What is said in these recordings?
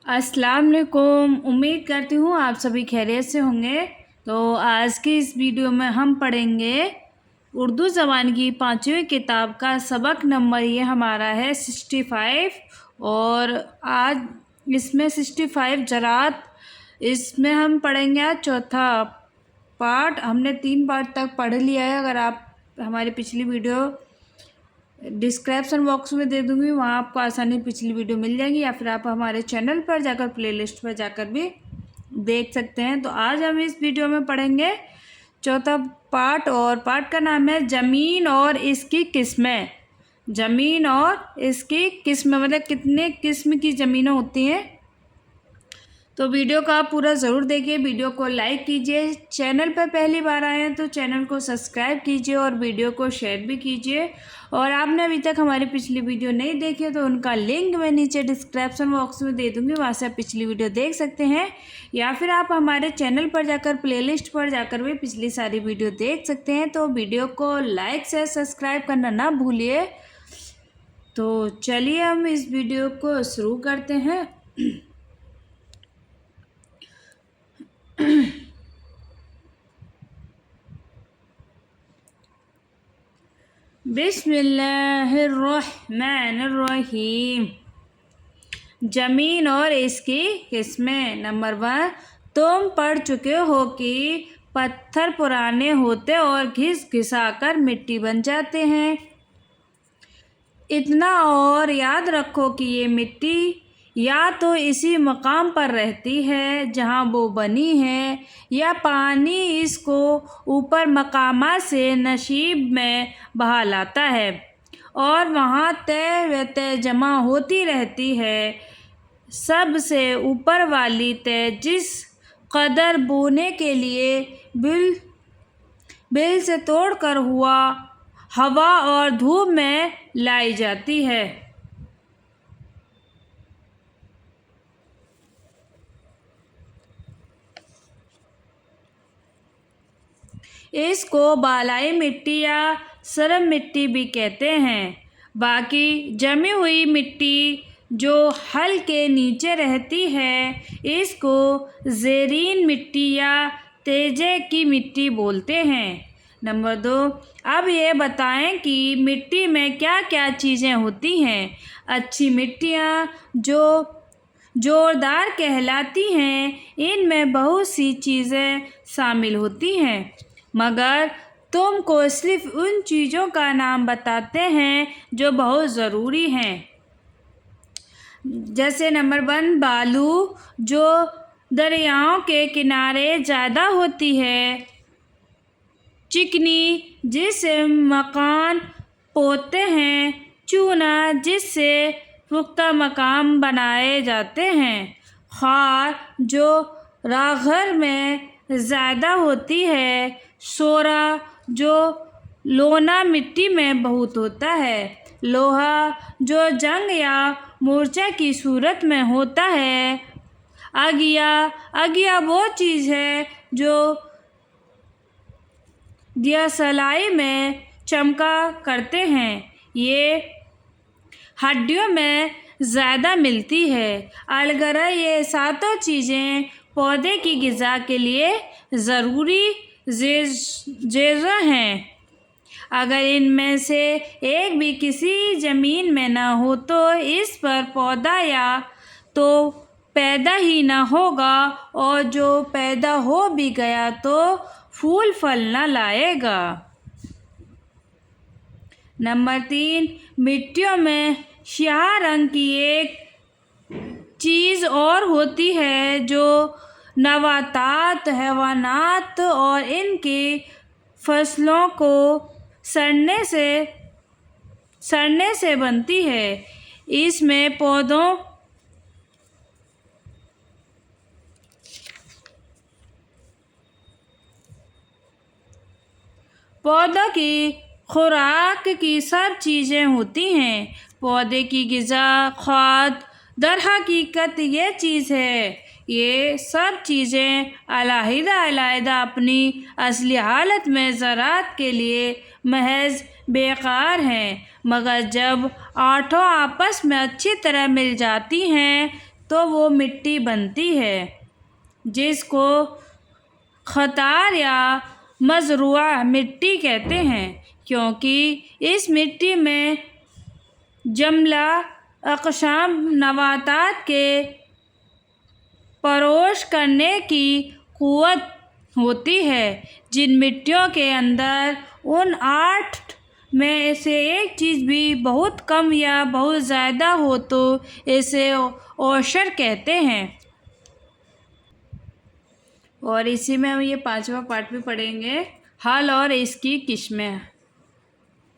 अस्सलाम वालेकुम। उम्मीद करती हूँ आप सभी खैरियत से होंगे। तो आज की इस वीडियो में हम पढ़ेंगे उर्दू ज़बान की 5वीं किताब का सबक नंबर ये हमारा है 65। और आज इसमें 65 ज़रात, इसमें हम पढ़ेंगे आज चौथा पार्ट। हमने 3 पार्ट तक पढ़ लिया है। अगर आप हमारी पिछली वीडियो डिस्क्रिप्शन बॉक्स में दे दूँगी, वहाँ आपको आसानी पिछली वीडियो मिल जाएगी, या फिर आप हमारे चैनल पर जाकर प्लेलिस्ट पर जाकर भी देख सकते हैं। तो आज हम इस वीडियो में पढ़ेंगे चौथा पार्ट, और पार्ट का नाम है ज़मीन और इसकी किस्में। ज़मीन और इसकी किस्में मतलब कितने किस्म की ज़मीनें होती हैं। तो वीडियो को आप पूरा ज़रूर देखिए, वीडियो को लाइक कीजिए, चैनल पर पहली बार आए हैं तो चैनल को सब्सक्राइब कीजिए और वीडियो को शेयर भी कीजिए। और आपने अभी तक हमारी पिछली वीडियो नहीं देखी है तो उनका लिंक मैं नीचे डिस्क्रिप्शन बॉक्स में दे दूँगी, वहाँ से आप पिछली वीडियो देख सकते हैं, या फिर आप हमारे चैनल पर जाकर प्लेलिस्ट पर जाकर भी पिछली सारी वीडियो देख सकते हैं। तो वीडियो को लाइक शेयर सब्सक्राइब करना ना भूलिए। तो चलिए हम इस वीडियो को शुरू करते हैं। बिस्मिल्लाहिर्रहमानिर्रहीम। ज़मीन और इसकी किस्में। नंबर 1, तुम पढ़ चुके हो कि पत्थर पुराने होते और घिस घिसाकर मिट्टी बन जाते हैं। इतना और याद रखो कि ये मिट्टी या तो इसी मकाम पर रहती है जहाँ वो बनी है, या पानी इसको ऊपर मकामात से नशीब में बहा लाता है और वहाँ तय व तय जमा होती रहती है। सबसे ऊपर वाली तय जिस कदर बोने के लिए बिल से तोड़कर हुआ हवा और धूप में लाई जाती है, इसको बालाई मिट्टी या सरम मिट्टी भी कहते हैं। बाकी जमी हुई मिट्टी जो हल के नीचे रहती है, इसको ज़ेरीन मिट्टी या तेजे की मिट्टी बोलते हैं। नंबर 2, अब ये बताएं कि मिट्टी में क्या क्या चीज़ें होती हैं। अच्छी मिट्टियाँ जो जोरदार कहलाती हैं, इनमें बहुत सी चीज़ें शामिल होती हैं, मगर तुमको सिर्फ उन चीज़ों का नाम बताते हैं जो बहुत ज़रूरी हैं। जैसे नंबर 1, बालू जो दरियाओं के किनारे ज़्यादा होती है। चिकनी जिससे मकान पोते हैं। चूना जिससे पुख्ता मकान बनाए जाते हैं। खार जो राघर में ज़्यादा होती है। सोरा जो लोना मिट्टी में बहुत होता है। लोहा जो जंग या मोर्चा की सूरत में होता है। अगिया वो चीज़ है जो दियासलाई में चमका करते हैं। ये हड्डियों में ज़्यादा मिलती है। अलगरा ये सातों चीज़ें पौधे की ग़िज़ा के लिए ज़रूरी ज़ेज़ा हैं। अगर इनमें से एक भी किसी ज़मीन में ना हो तो इस पर पौधा या तो पैदा ही ना होगा, और जो पैदा हो भी गया तो फूल फल ना लाएगा। नंबर 3, मिट्टियों में स्याह रंग की एक चीज़ और होती है जो नबातात, हैवानात और इनकी फसलों को सड़ने से बनती है। इसमें पौधों की खुराक की सब चीज़ें होती हैं। पौधे की ग़िज़ा, खाद, दर हकीकत ये चीज़ है। ये सब चीज़ें अलहदा अपनी असली हालत में ज़रात के लिए महज बेकार हैं, मगर जब आठों आपस में अच्छी तरह मिल जाती हैं तो वो मिट्टी बनती है, जिसको खतार या मज़रूआ मिट्टी कहते हैं, क्योंकि इस मिट्टी में जमला अक़साम नबातात के परोश करने की क़ुव्वत होती है। जिन मिट्टियों के अंदर उन 8 में से एक चीज़ भी बहुत कम या बहुत ज़्यादा हो तो इसे औशर कहते हैं। और इसी में हम ये 5वां पार्ट भी पढ़ेंगे, हल और इसकी किस्में।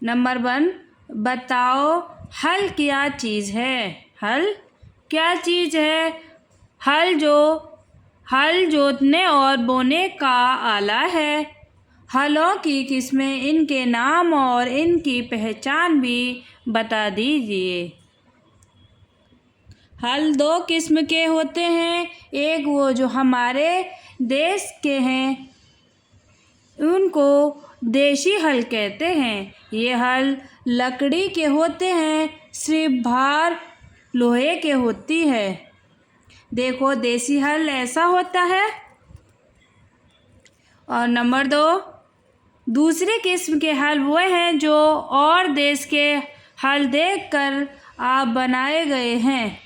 नंबर 1, बताओ हल क्या चीज़ है। हल क्या चीज़ है? हल जोतने और बोने का आला है। हलों की किस्में, इनके नाम और इनकी पहचान भी बता दीजिए। हल 2 किस्म के होते हैं। एक वो जो हमारे देश के हैं, उनको देशी हल कहते हैं। ये हल लकड़ी के होते हैं, सिर्फ भार लोहे के होती है। देखो, देसी हल ऐसा होता है। और नंबर 2, दूसरे किस्म के हल वो हैं जो और देश के हल देखकर आप बनाए गए हैं।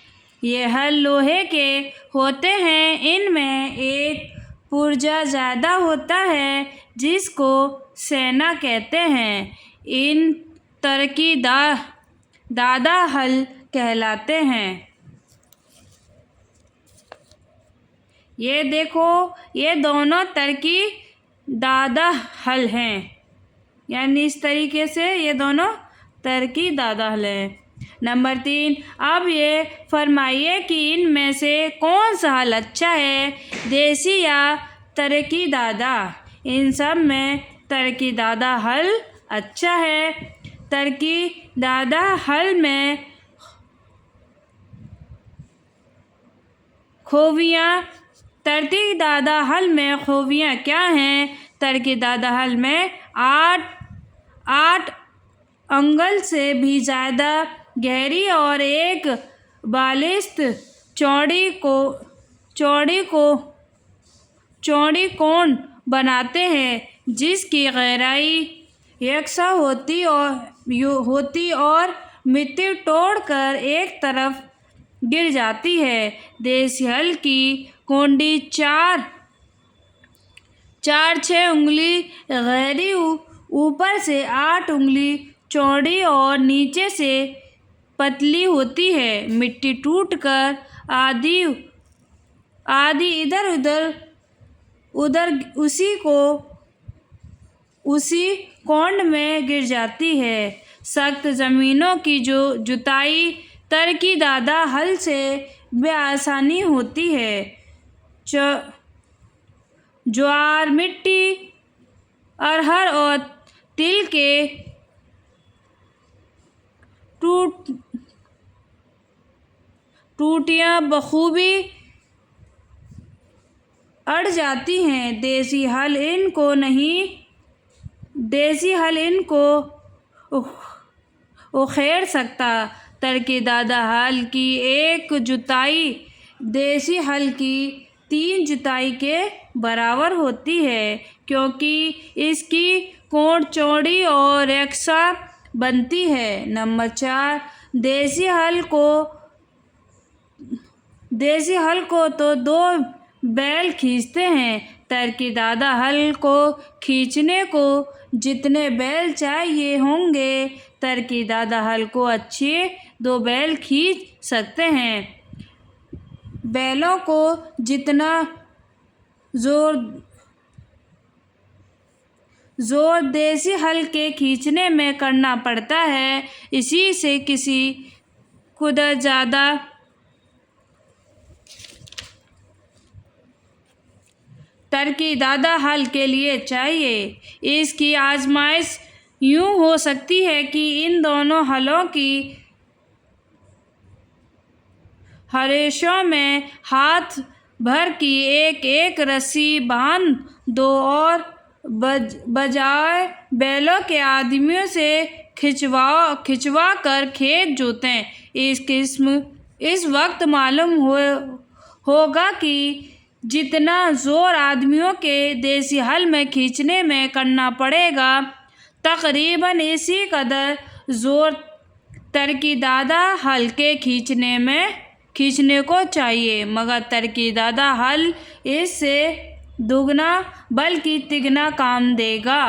ये हल लोहे के होते हैं। इनमें एक पुर्जा ज़्यादा होता है, जिसको सेना कहते हैं। इन तरकी दादा हल कहलाते हैं। ये देखो, ये दोनों तरकी दादा हल हैं, यानी इस तरीके से ये दोनों तरकी दादा हल हैं। नंबर 3, अब ये फरमाइए कि इनमें से कौन सा हल अच्छा है, देसी या तरकी दादा। इन सब में तरकी दादा हल अच्छा है। तरकी दादा हल में खूबियाँ, तरकी दादा हल में खूबियाँ क्या हैं? तरकी दादा हल में 8 अंगल से भी ज़्यादा गहरी और एक बालिस्त चौड़ी कोण बनाते हैं, जिसकी गहराई यकसा होती और मिट्टी तोड़कर एक तरफ गिर जाती है। देसी हल की कोंडी 4-6 उंगली गहरी, ऊपर से 8 उंगली चौड़ी और नीचे से पतली होती है। मिट्टी टूटकर आधी उधर उसी कोण में गिर जाती है। सख्त ज़मीनों की जुताई तरकी दादा हल से बेआसानी होती है। ज्वार, मिट्टी, अरहर और तिल के टूटियाँ बखूबी अड़ जाती हैं। देसी हल इनको उखेड़ सकता। तरकी दादा हल की एक जुताई देसी हल की 3 जुताई के बराबर होती है, क्योंकि इसकी कोण चौड़ी और यकसा बनती है। नंबर 4, देसी हल को तो 2 बैल खींचते हैं। तरकी दादा हल को खींचने को जितने बैल चाहिए होंगे, तरकी दादा हल को अच्छे 2 बैल खींच सकते हैं। बैलों को जितना जोर देसी हल के खींचने में करना पड़ता है, इसी से किसी कुदर ज़्यादा तरकी दादा हल के लिए चाहिए। इसकी आजमाइश यूँ हो सकती है कि इन दोनों हलों की हरेशों में हाथ भर की एक रस्सी बांध दो और बजाय बैलों के आदमियों से खिंचवा कर खेत जोतें। इस किस्म इस वक्त मालूम होगा कि जितना ज़ोर आदमियों के देसी हल में खींचने में करना पड़ेगा, तकरीबन इसी कदर ज़ोर तरकीदादा हल के खींचने को चाहिए, मगर तरकीदादा हल इससे दुगना बल्कि तिगना काम देगा।